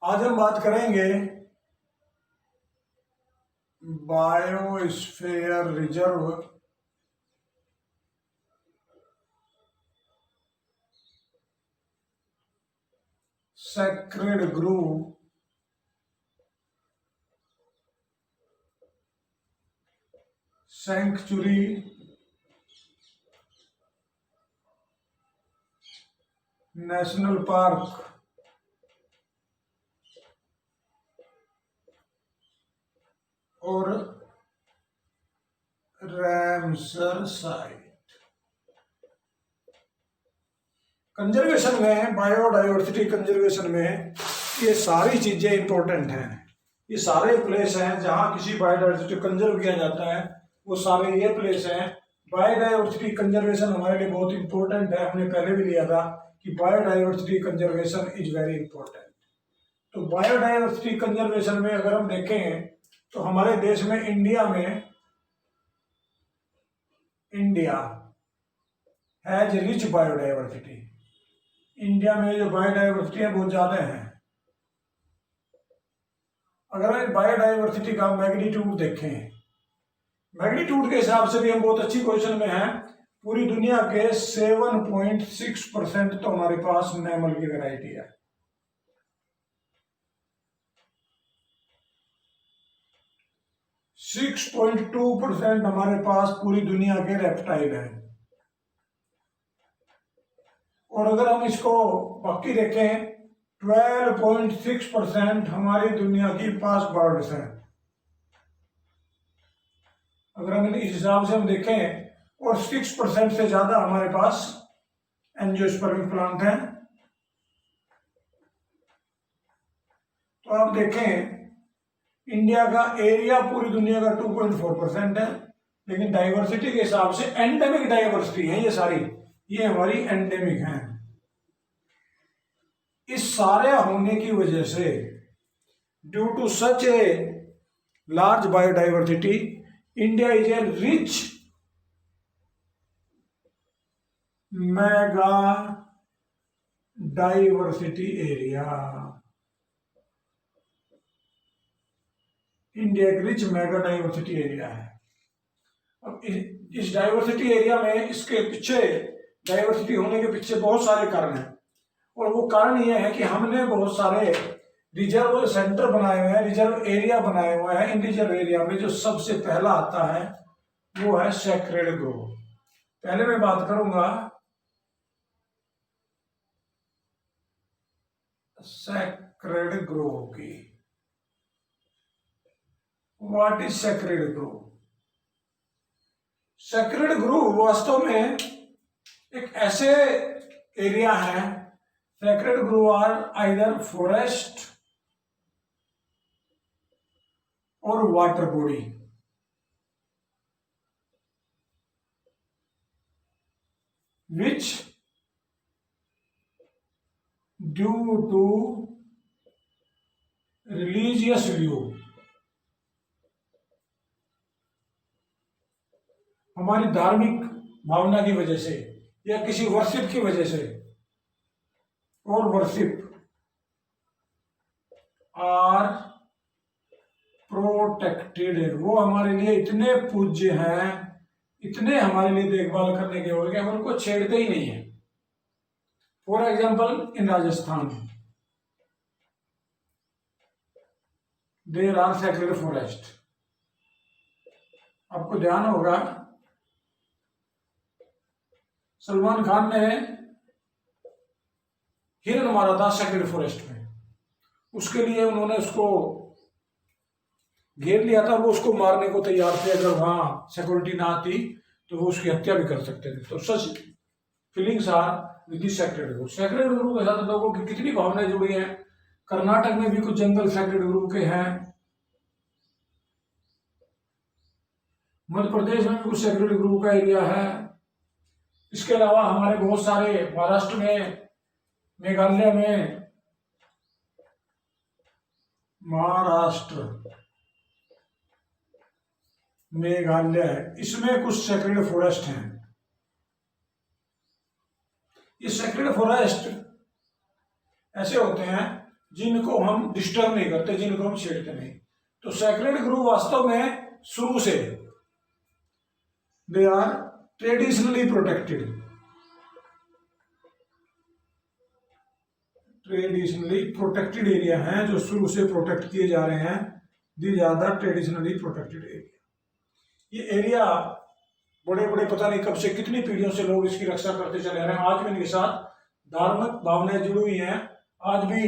आज हम बात करेंगे biosphere reserve sacred groove century national park और रैमसर साइट। कंजर्वेशन में, बायोडाइवर्सिटी कंजर्वेशन में ये सारी चीजें इंपॉर्टेंट हैं। ये सारे प्लेस हैं जहां किसी बायोडाइवर्सिटी कंजर्व किया जाता है, वो सारे ये प्लेस हैं। बायोडाइवर्सिटी कंजर्वेशन हमारे लिए बहुत इंपॉर्टेंट है। हमने पहले भी लिया था कि biodiversity conservation is very important. तो बायोडाइवर्सिटी कंजर्वेशन में अगर हम देखें तो हमारे देश में India has rich biodiversity. India में जो बायोडाइवर्सिटी है बहुत ज्यादा है। अगर हम बायोडाइवर्सिटी का मैग्नीट्यूड देखें, मैग्नीट्यूड के हिसाब से भी हम बहुत अच्छी पोजीशन में हैं। पूरी दुनिया के 7.6% तो हमारे पास मैमल की वैरायटी है। 6.2% हमारे पास पूरी दुनिया के रेप्टाइल हैं। और अगर हम इसको बाकी देखें, 12.6% हमारी दुनिया की पास बर्ड्स हैं। अगर हम इस हिसाब से हम देखें, और 6% से ज्यादा हमारे पास एंजियोस्पर्मिक प्लांट हैं। तो आप देखें, इंडिया का एरिया पूरी दुनिया का 2.4% है, लेकिन डाइवर्सिटी के हिसाब से एंडेमिक डाइवर्सिटी है ये सारी, ये हमारी एंडेमिक हैं। इस सारे होने की वजह से, due to such a large biodiversity, India is a rich mega diversity area. India एक रिच मेगा डाइवर्सिटी एरिया है। अब इस डाइवर्सिटी एरिया में, इसके पीछे, डाइवर्सिटी होने के पीछे बहुत सारे कारण हैं। और वो कारण ये है कि हमने बहुत सारे रिजर्व सेंटर बनाए हुए हैं, रिजर्व एरिया बनाए हुए हैं। इन रिजर्व एरिया में जो सबसे पहला आता है वो है सेक्रेड ग्रोव। पहले मैं बात करूंगा सेक्रेड ग्रोव की। What is sacred grove? Sacred grove वास्तव में एक ऐसे एरिया है, sacred grove are either forest और water body, which due to religious view, हमारी धार्मिक भावना की वजह से या किसी वर्शिप की वजह से, और वर्शिप आर प्रोटेक्टेड, वो हमारे लिए इतने पूज्य हैं, इतने हमारे लिए देखभाल करने के हो गए, हम उनको छेड़ते ही नहीं है। For example, in Rajasthan there are sacred forest. आपको ध्यान होगा, सलमान खान ने हिरन मारा था सेक्रेड फॉरेस्ट में। उसके लिए उन्होंने उसको घेर लिया था, वो उसको मारने को तैयार थे। अगर वहां सिक्योरिटी ना आती तो वो उसकी हत्या भी कर सकते थे। तो such feelings are with the sacred group. Sacred group के साथ लोगों की कितनी भावनाएं जुड़ी हैं। कर्नाटक में भी कुछ जंगल सेक्रेड ग्रुप के हैं, मध्य प्रदेश में भी कुछ सेक्रेड ग्रुप का एरिया है। इसके अलावा हमारे बहुत सारे, महाराष्ट्र में, मेघालय में, मेघालय, इसमें कुछ सेक्रेड फॉरेस्ट हैं। ये सेक्रेड फॉरेस्ट ऐसे होते हैं जिनको हम डिस्टर्ब नहीं करते, जिनको हम छेड़ते नहीं। तो सैक्रेड ग्रुप वास्तव में शुरू से they are traditionally protected, traditionally protected area हैं जो शुरू से प्रोटेक्ट किए जा रहे हैं। These are the traditionally protected area. ये एरिया बड़े बड़े पता नहीं कब से कितनी पीढ़ियों से लोग इसकी रक्षा करते चले आ रहे हैं। आज भी इनके साथ धार्मिक भावनाएं जुड़ी हुई हैं। आज भी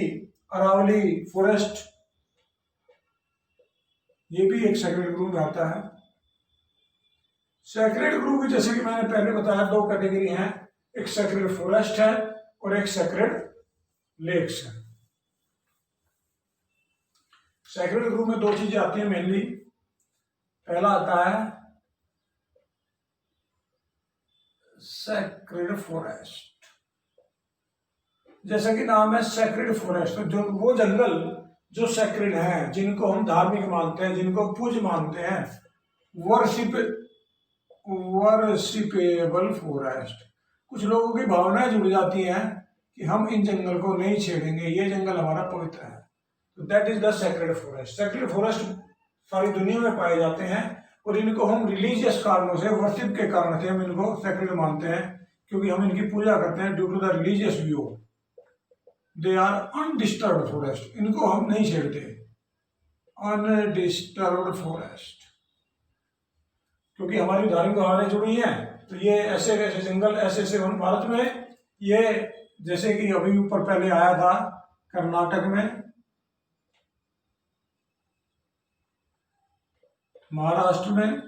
अरावली फॉरेस्ट, ये भी एक सैक्रेड ग्रुप में आता है। सैक्रेड ग्रुप भी जैसे कि मैंने पहले बताया दो कैटेगरी हैं, एक सैक्रेड फॉरेस्ट है और एक सैक्रेड लेक्स है। सैक्रेड ग्रुप में दो चीजें आती हैं मेनली। पहला आता है सैक्रेड फॉरेस्ट, जैसा कि नाम है सैक्रेड फॉरेस्ट, तो जो वो जंगल जो सैक्रेड हैं, जिनको हम धार्मिक मानते हैं, जिनको पूज्य मानते हैं, वर्शिपेबल फॉरेस्ट। कुछ लोगों की भावनाएं जुड़ जाती हैं कि हम इन जंगल को नहीं छेड़ेंगे, ये जंगल हमारा पवित्र है। तो that is the sacred forest. Sacred forest सारी दुनिया में पाए जाते हैं और इनको हम रिलीजियस कारणों से, वर्शिप के कारण से हम इनको सैक्रेड मानते हैं, क्योंकि हम इनकी पूजा करते हैं due to the religious view. They are undisturbed forest, इनको हम नहीं छेड़ते, अनडिस्टर्ब्ड फॉरेस्ट, क्योंकि हमारी धार्मिक भावनाएं जुड़ी हैं। तो ये ऐसे ऐसे जंगल, ऐसे ऐसे भारत में, ये जैसे कि अभी ऊपर पहले आया था कर्नाटक में, महाराष्ट्र में,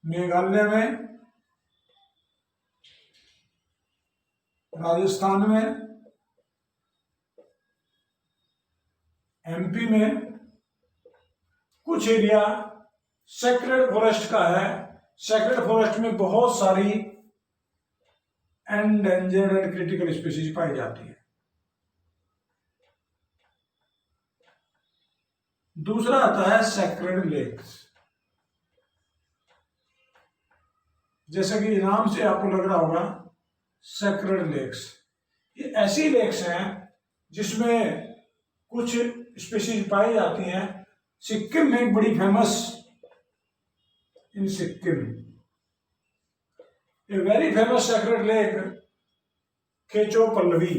मेघालय में, राजस्थान में, एमपी में कुछ एरिया सैक्रेड फॉरेस्ट का है। सैक्रेड फॉरेस्ट में बहुत सारी एंडेंजर्ड एंड क्रिटिकल स्पीशीज पाई जाती है। दूसरा आता है सैक्रेड लेक्स। जैसा कि नाम से आपको लग रहा होगा सैक्रेड लेक्स, ये ऐसी लेक्स हैं जिसमें कुछ स्पीशीज पाई जाती हैं। सिक्किम में एक बड़ी famous, in Sikkim a very famous sacred lake Khecheopalri,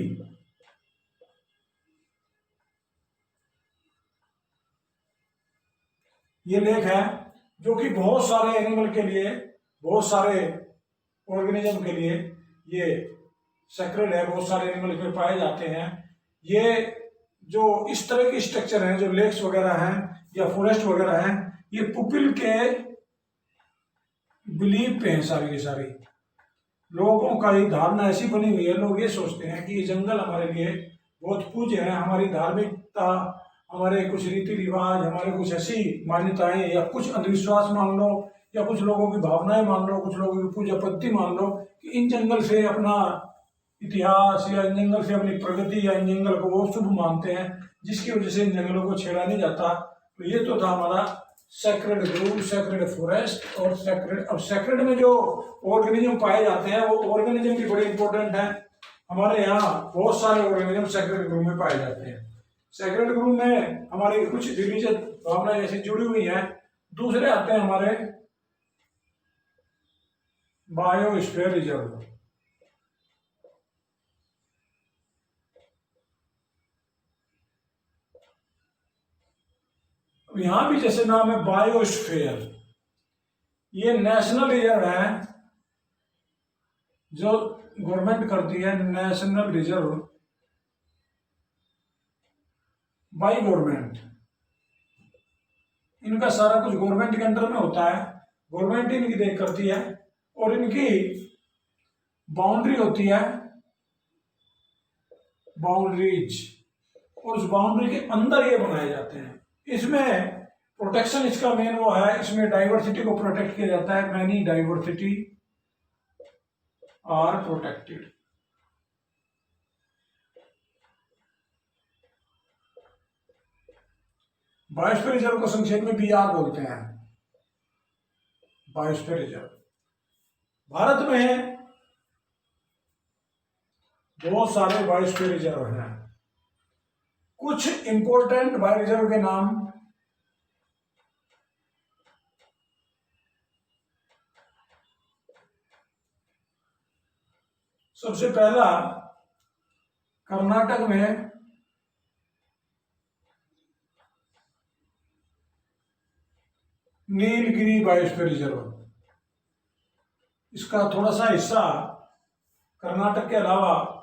ये लेक है जो कि बहुत सारे एनिमल के लिए, बहुत सारे ऑर्गेनिज्म के लिए ये सैक्रेड है। बहुत सारे एनिमल इसमें पाए जाते हैं। ये जो इस तरह के स्ट्रक्चर हैं, जो लेक्स वगैरह हैं या फॉरेस्ट वगैरह हैं, ये पुपिल के बिलीव पे हैं सारी की सारी। लोगों का ये धारणा ऐसी बनी हुई है, लोग ये सोचते हैं कि ये जंगल हमारे लिए बहुत पूज्य है। हमारी धार्मिकता, हमारे कुछ रीति रिवाज, हमारे कुछ ऐसी मान्यताएं या कुछ अंधविश्वास मान लो, या कुछ लोगों की भावनाएं मान लो, कुछ लोगों की पूजा पद्धति मान लो, कि इन जंगल से अपना इतिहास या इन जंगल से अपनी प्रगति या इन जंगल को वो शुभ मानते हैं, जिसकी वजह से इन जंगलों को छेड़ा नहीं जाता। तो ये तो था हमारा सैक्रेड ग्रुप, सैक्रेड फॉरेस्ट और सैक्रेड। अब सैक्रेड में जो ऑर्गेनिज्म पाए जाते हैं, वो ऑर्गेनिज्म भी बड़े इंपॉर्टेंट हैं। हमारे यहाँ बहुत सारे ऑर्गेनिज्म सैक्रेड ग्रुप में पाए जाते हैं। सैक्रेड ग्रुप में हमारी कुछ रिलीजियस भावनाएं जैसे जुड़ी हुई हैं। दूसरे आते हैं हमारे बायोस्फीयर रिजर्व। यहां भी जैसे नाम है बायोस्फीयर, ये नेशनल रिजर्व है जो गवर्नमेंट करती है, नेशनल रिजर्व बाय गवर्नमेंट। इनका सारा कुछ गवर्नमेंट के अंडर में होता है, गवर्नमेंट इनकी देख करती है और इनकी बाउंड्री होती है, बाउंड्रीज, और उस बाउंड्री के अंदर ये बनाए जाते हैं। इसमें प्रोटेक्शन इसका मेन वो है, इसमें डाइवर्सिटी को प्रोटेक्ट किया जाता है। Many diversity are protected. Biosphere reserve को संक्षेप में बीआर बोलते हैं, बायोस्फीयर रिजर्व। भारत में बहुत सारे बायोस्फीयर रिजर्व हैं। कुछ इंपॉर्टेंट बायो रिजर्व के नाम, सबसे पहला कर्नाटक में नीलगिरी बायोस्फीयर रिजर्व। इसका थोड़ा सा हिस्सा कर्नाटक के अलावा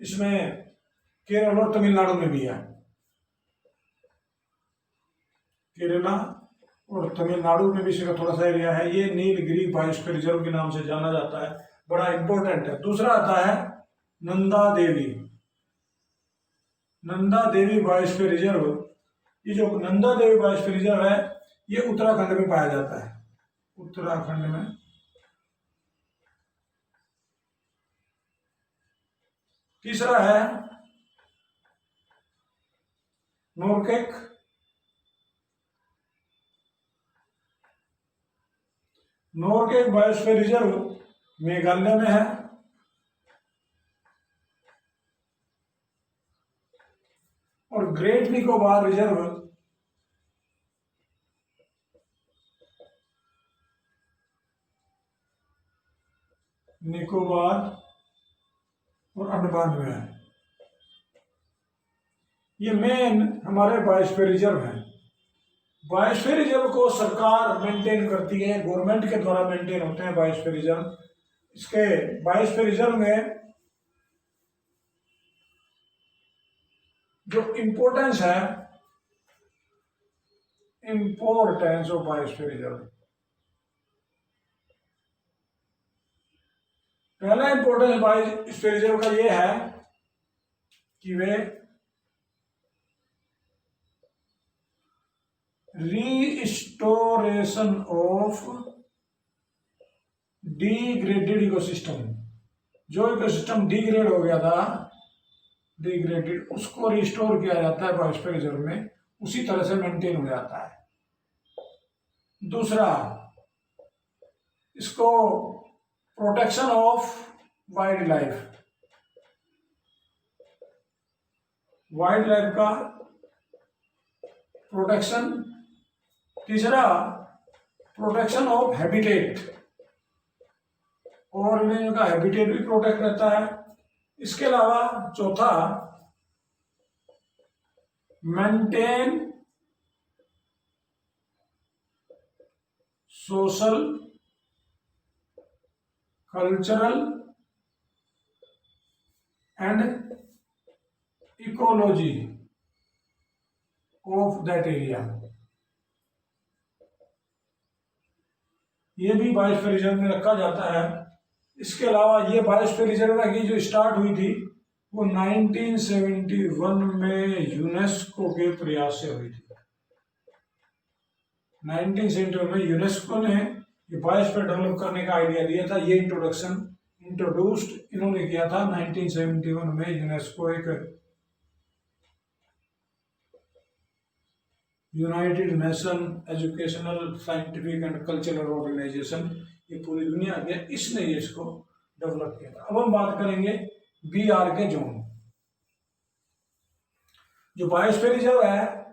इसमें केरल और तमिलनाडु में भी है। केरला और तमिलनाडु में भी इसका थोड़ा सा एरिया है। ये नीलगिरी बायोस्फीयर रिजर्व के नाम से जाना जाता है, बड़ा इंपॉर्टेंट है। दूसरा आता है नंदा देवी। नंदा देवी बायोस्फीयर रिजर्व, ये जो नंदा देवी बायोस्फीयर रिजर्व है ये उत्तराखंड में पाया जाता है। उत्तराखंड में। तीसरा है नोरकेक। नोरकेक बायोस्फीयर रिजर्व मेघालय में है। और ग्रेट निकोबार रिजर्व निकोबार और अंडमान में है। ये मेन हमारे बायोस्फीयर रिजर्व हैं। बायोस्फीयर रिजर्व को सरकार मेंटेन करती है, गवर्नमेंट के द्वारा मेंटेन होते हैं बायोस्फीयर रिजर्व। इसके बायोस्फीयर रिजर्व में जो इंपॉर्टेंस है, इंपॉर्टेंस ऑफ बायोस्फीयर रिजर्व, पहला इंपॉर्टेंस बायोस्फीयर रिजर्व का ये है कि वे रीस्टोरेशन ऑफ डिग्रेडेड इकोसिस्टम। जो इकोसिस्टम डिग्रेड हो गया था, डिग्रेडेड, उसको रिस्टोर किया जाता है बायोस्फीयर रिजर्व में, उसी तरह से मेंटेन हो जाता है। दूसरा, इसको protection of wild life, wild life का प्रोटेक्शन। तीसरा, प्रोटेक्शन ऑफ हैबिटेट, और इनका हैबिटेट भी प्रोटेक्ट रहता है। इसके अलावा चौथा, maintain social, cultural and ecology of that area. ये भी बायोस्फीयर रिजर्व में रखा जाता है। इसके अलावा ये बायोस्फीयर रिजर्व की जो स्टार्ट हुई थी वो 1971 में यूनेस्को के प्रयास से हुई थी। 1971 में यूनेस्को ने ये बायोस्फीयर डेवलप करने का आइडिया दिया था। ये इंट्रोड्यूस्ड इन्होंने किया था 1971 में। यूनेस्को एक United Nation educational, scientific and cultural organisation, ये पूरी दुनिया के, इसने ये इसको डेवलप किया था। अब हम बात करेंगे BR के जोन। जो बायोस्फीयर रिजर्व है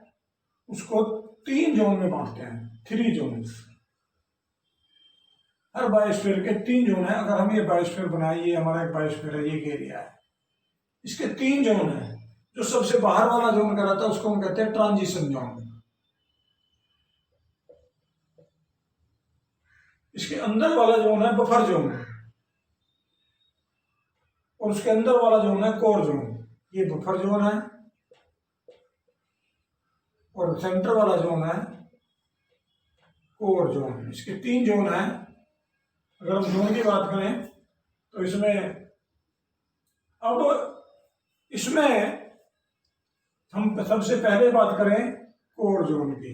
उसको 3 जोन में बांटते हैं, 3 जोन्स। हर बायोस्फीयर के 3 जोन है। अगर हम ये बायोस्फीयर बनाए, ये हमारा एक बायोस्फीयर है, ये एक एरिया है, इसके 3 जोन है। जो सबसे बाहर वाला जोन का रहता है उसको हम कहते हैं ट्रांजिशन जोन। इसके अंदर वाला जोन है बफर जोन, और उसके अंदर वाला जोन है कोर जोन। ये बफर जोन है और सेंटर वाला जोन है कोर जोन। इसके 3 जोन है। अगर हम जोन की बात करें तो इसमें हम सबसे पहले बात करें कोर जोन की,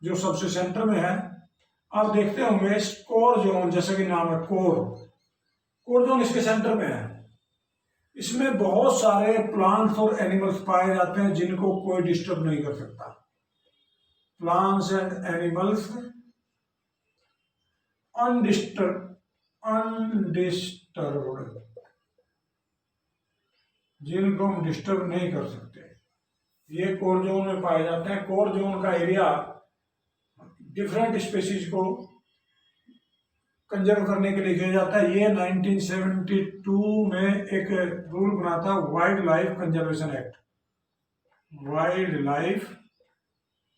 जो सबसे सेंटर में है। आप देखते होंगे कोर जोन, जैसे कि नाम है कोर जोन, इसके सेंटर में है। इसमें बहुत सारे प्लांट्स और एनिमल्स पाए जाते हैं जिनको कोई डिस्टर्ब नहीं कर सकता। प्लांट्स एंड एनिमल्स अनडिस्टर्ब्ड जिनको हम डिस्टर्ब नहीं कर सकते, ये कोर जोन में पाए जाते हैं। कोर जोन का एरिया डिफरेंट स्पेसीज को कंजर्व करने के लिए किया जाता है। ये 1972 में एक रूल बना था, wild life conservation act, wild life,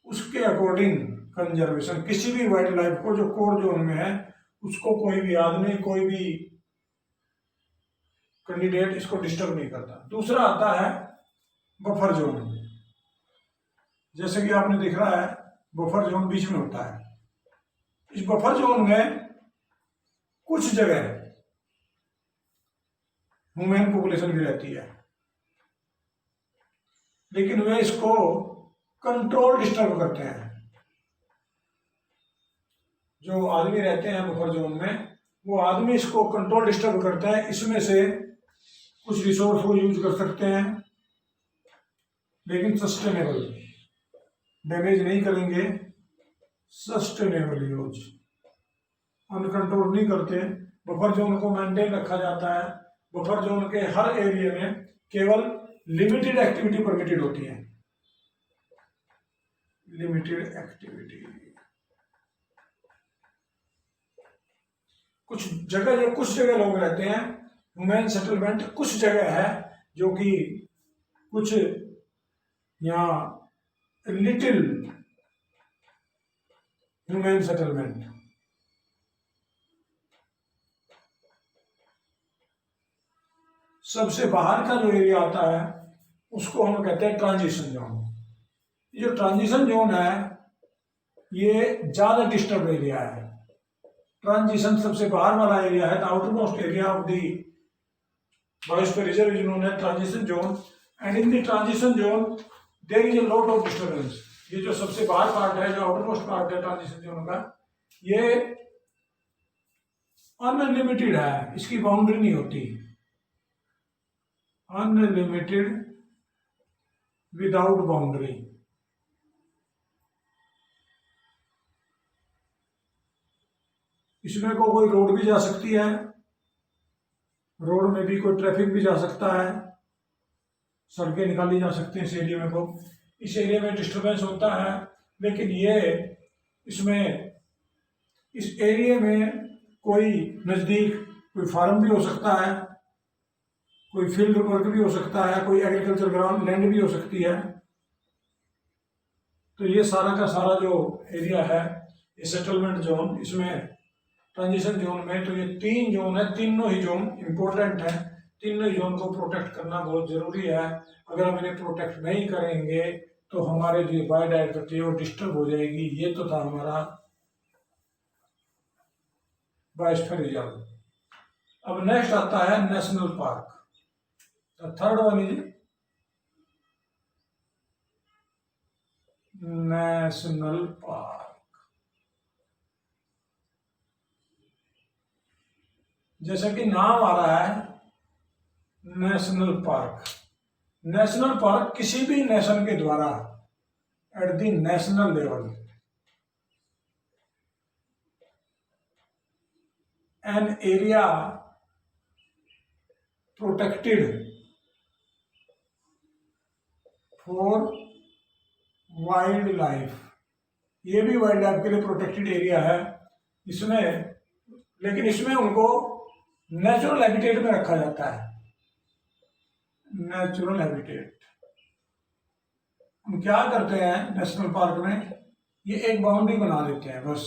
उसके अकॉर्डिंग कंजर्वेशन, किसी भी वाइल्ड लाइफ को जो कोर जोन में है उसको कोई भी आदमी, कोई भी कैंडिडेट इसको डिस्टर्ब नहीं करता। दूसरा आता है बफर जोन, जैसे कि आपने दिख रहा है बफर जोन बीच में होता है। इस बफर जोन में कुछ जगह ह्यूमन पॉपुलेशन भी रहती है, लेकिन वे इसको कंट्रोल डिस्टर्ब करते हैं। जो आदमी रहते हैं बफर जोन में, वो आदमी इसको कंट्रोल डिस्टर्ब करते हैं। इसमें से कुछ रिसोर्स को यूज कर सकते हैं, लेकिन सस्टेनेबल, डैमेज नहीं करेंगे, सस्टेनेबल यूज, अनकंट्रोल नहीं करते। बफर जोन को मेंटेन रखा जाता है। बफर जोन के हर एरिया में केवल लिमिटेड एक्टिविटी परमिटेड होती है, लिमिटेड एक्टिविटी। कुछ जगह लोग रहते हैं, ह्यूमन सेटलमेंट कुछ जगह है जो कि कुछ यहाँ लिटिल ह्यूमन सेटलमेंट, सबसे बाहर का जो एरिया आता है उसको हम कहते हैं ट्रांजिशन जोन। ये जो ट्रांजिशन जोन है ये ज्यादा डिस्टर्ब एरिया है। ट्रांजिशन सबसे बाहर वाला एरिया है, the outermost area of the biosphere reserve is known as transition zone, and in the transition zone there is a lot of disturbance. ये जो सबसे बाहर पार्ट है, जो आउटरमोस्ट पार्ट है ट्रांजिशन जोन का, ये अनलिमिटेड है, इसकी बाउंड्री नहीं होती, अनलिमिटेड विदाउट बाउंड्री। इसमें को कोई रोड भी जा सकती है, रोड में भी कोई ट्रैफिक भी जा सकता है, सड़कें निकाली जा सकती हैं इस एरिया में। को इस एरिया में डिस्टर्बेंस होता है, लेकिन ये इसमें इस एरिया में कोई नज़दीक कोई फार्म भी हो सकता है, कोई फील्ड वर्क भी हो सकता है, कोई एग्रीकल्चर ग्राउंड लैंड भी हो सकती है। तो ये सारा का सारा जो एरिया है ये सेटलमेंट जोन, इसमें ट्रांजिशन जोन में तो ये 3 जोन है, तीनों ही जोन इंपॉर्टेंट है। तीनों ही जोन को प्रोटेक्ट करना बहुत जरूरी है। अगर हम इन्हें प्रोटेक्ट नहीं करेंगे तो हमारे जो बायोडाइवर्सिटी है वो डिस्टर्ब हो जाएगी। ये तो था हमारा बायोस्फीयर रिजर्व। अब नेक्स्ट आता है national park. The third one is national park. जैसा कि नाम आ रहा है नेशनल पार्क, नेशनल पार्क किसी भी नेशन के द्वारा at the national level an area protected for wild life, ये भी वाइल्ड लाइफ के लिए प्रोटेक्टेड एरिया है। इसमें लेकिन इसमें उनको नेचुरल हैबिटेट में रखा जाता है, नेचुरल हैबिटेट। हम क्या करते हैं नेशनल पार्क में, ये एक बाउंड्री बना देते हैं बस।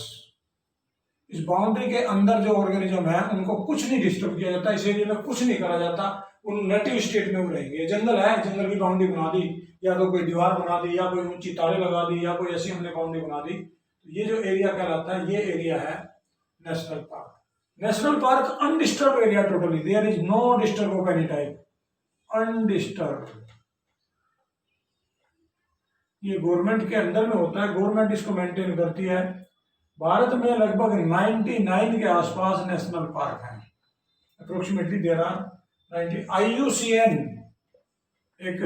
इस बाउंड्री के अंदर जो ऑर्गेनिज्म है उनको कुछ नहीं डिस्टर्ब किया जाता, इस एरिया में कुछ नहीं करा जाता, उन नेटिव स्टेट में वो रहेंगे। जंगल है, जंगल की बाउंड्री बना दी, या तो कोई दीवार बना दी, या कोई ऊंची तारे लगा दी, या कोई ऐसी हमने बाउंड्री बना दी, तो ये जो एरिया कहलाता है ये एरिया है national park. National park undisturbed area totally, there is no disturb of any type, undisturbed. ये गवर्नमेंट के अंदर में होता है, गवर्नमेंट इसको मेंटेन करती है। भारत में लगभग 99 के आसपास नेशनल पार्क हैं, अप्रोक्सीमेटली देयर आर 90। IUCN, एक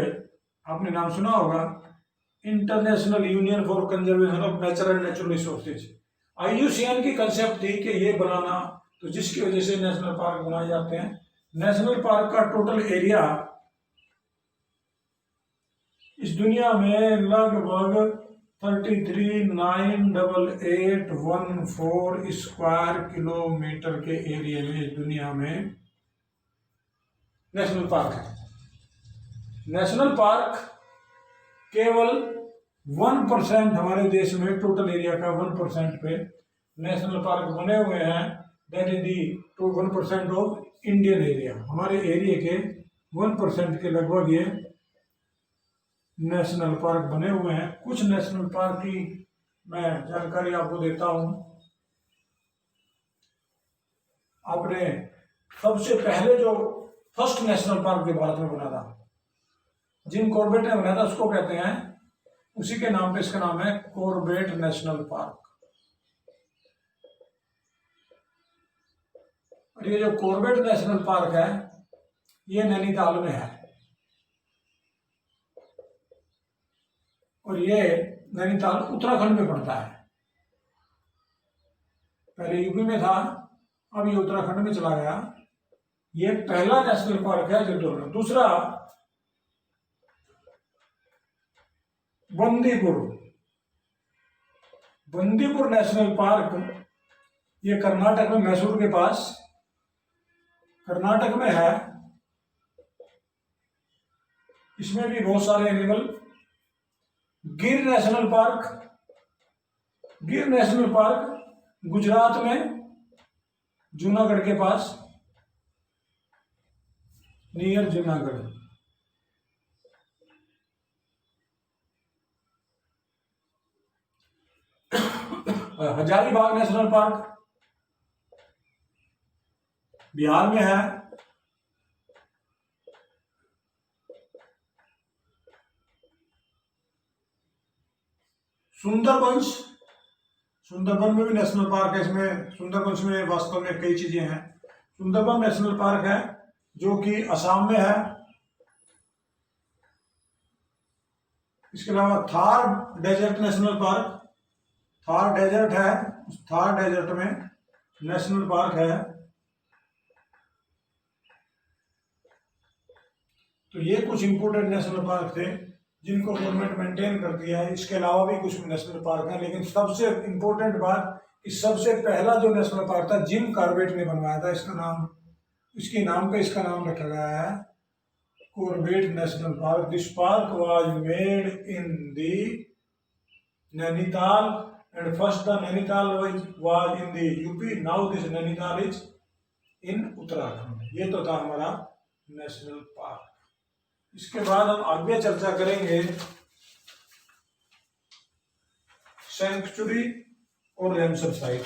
आपने नाम सुना होगा, international union for conservation of nature and natural resources. IUCN की कंसेप्ट थी कि ये बनाना, तो जिसकी वजह से नेशनल पार्क बनाए जाते हैं। नेशनल पार्क का टोटल एरिया इस दुनिया में लगभग 33,98814 स्क्वायर किलोमीटर के एरिया में इस दुनिया में नेशनल पार्क है। नेशनल पार्क केवल 1% हमारे देश में टोटल एरिया का 1% पे नेशनल पार्क बने हुए हैं। That is the 1% of Indian area. हमारे एरिया के 1% के लगभग ये नेशनल पार्क बने हुए हैं। कुछ नेशनल पार्क की मैं जानकारी आपको देता हूं। आपने सबसे पहले जो फर्स्ट नेशनल पार्क जो भारत में बना था, जिम कॉर्बेट ने बनाया था, उसको कहते हैं, उसी के नाम पे इसका नाम है कॉर्बेट नेशनल पार्क। और ये जो कॉर्बेट नेशनल पार्क है ये नैनीताल में है। और ये नैनीताल उत्तराखंड में पड़ता है। पहले यूपी में था, अब ये उत्तराखंड में चला गया। ये पहला नेशनल पार्क है जो। दूसरा बंदीपुर नेशनल पार्क, ये कर्नाटक में मैसूर के पास कर्नाटक में है। इसमें भी बहुत सारे एनिमल। गिर नेशनल पार्क गुजरात में जूनागढ़ के पास, near Junagadh. Hazaribagh national park Bihar में है। सुंदरबन में भी नेशनल पार्क है। इसमें सुंदरबन में वास्तव में कई चीजें हैं। सुंदरबन नेशनल पार्क है जो कि असम में है। इसके अलावा Thar desert national park, Thar desert है, उस थार डेजर्ट में नेशनल पार्क है। तो ये कुछ इंपोर्टेंट नेशनल पार्क थे जिनको गवर्नमेंट मेंटेन करती है। इसके अलावा भी कुछ नेशनल पार्क हैं, लेकिन सबसे इंपॉर्टेंट बात कि सबसे पहला जो नेशनल पार्क था जिम कॉर्बेट ने बनवाया था। इसके नाम पे इसका नाम रखा गया है Corbett national park. This park was made in the Nainital and first the Nainital was in the UP, now this Nainital is in Uttarakhand. ये तो था हमारा नेशनल पार्क। इसके बाद हम आगे चर्चा करेंगे सैंक्चुरी और रेमसर साइट।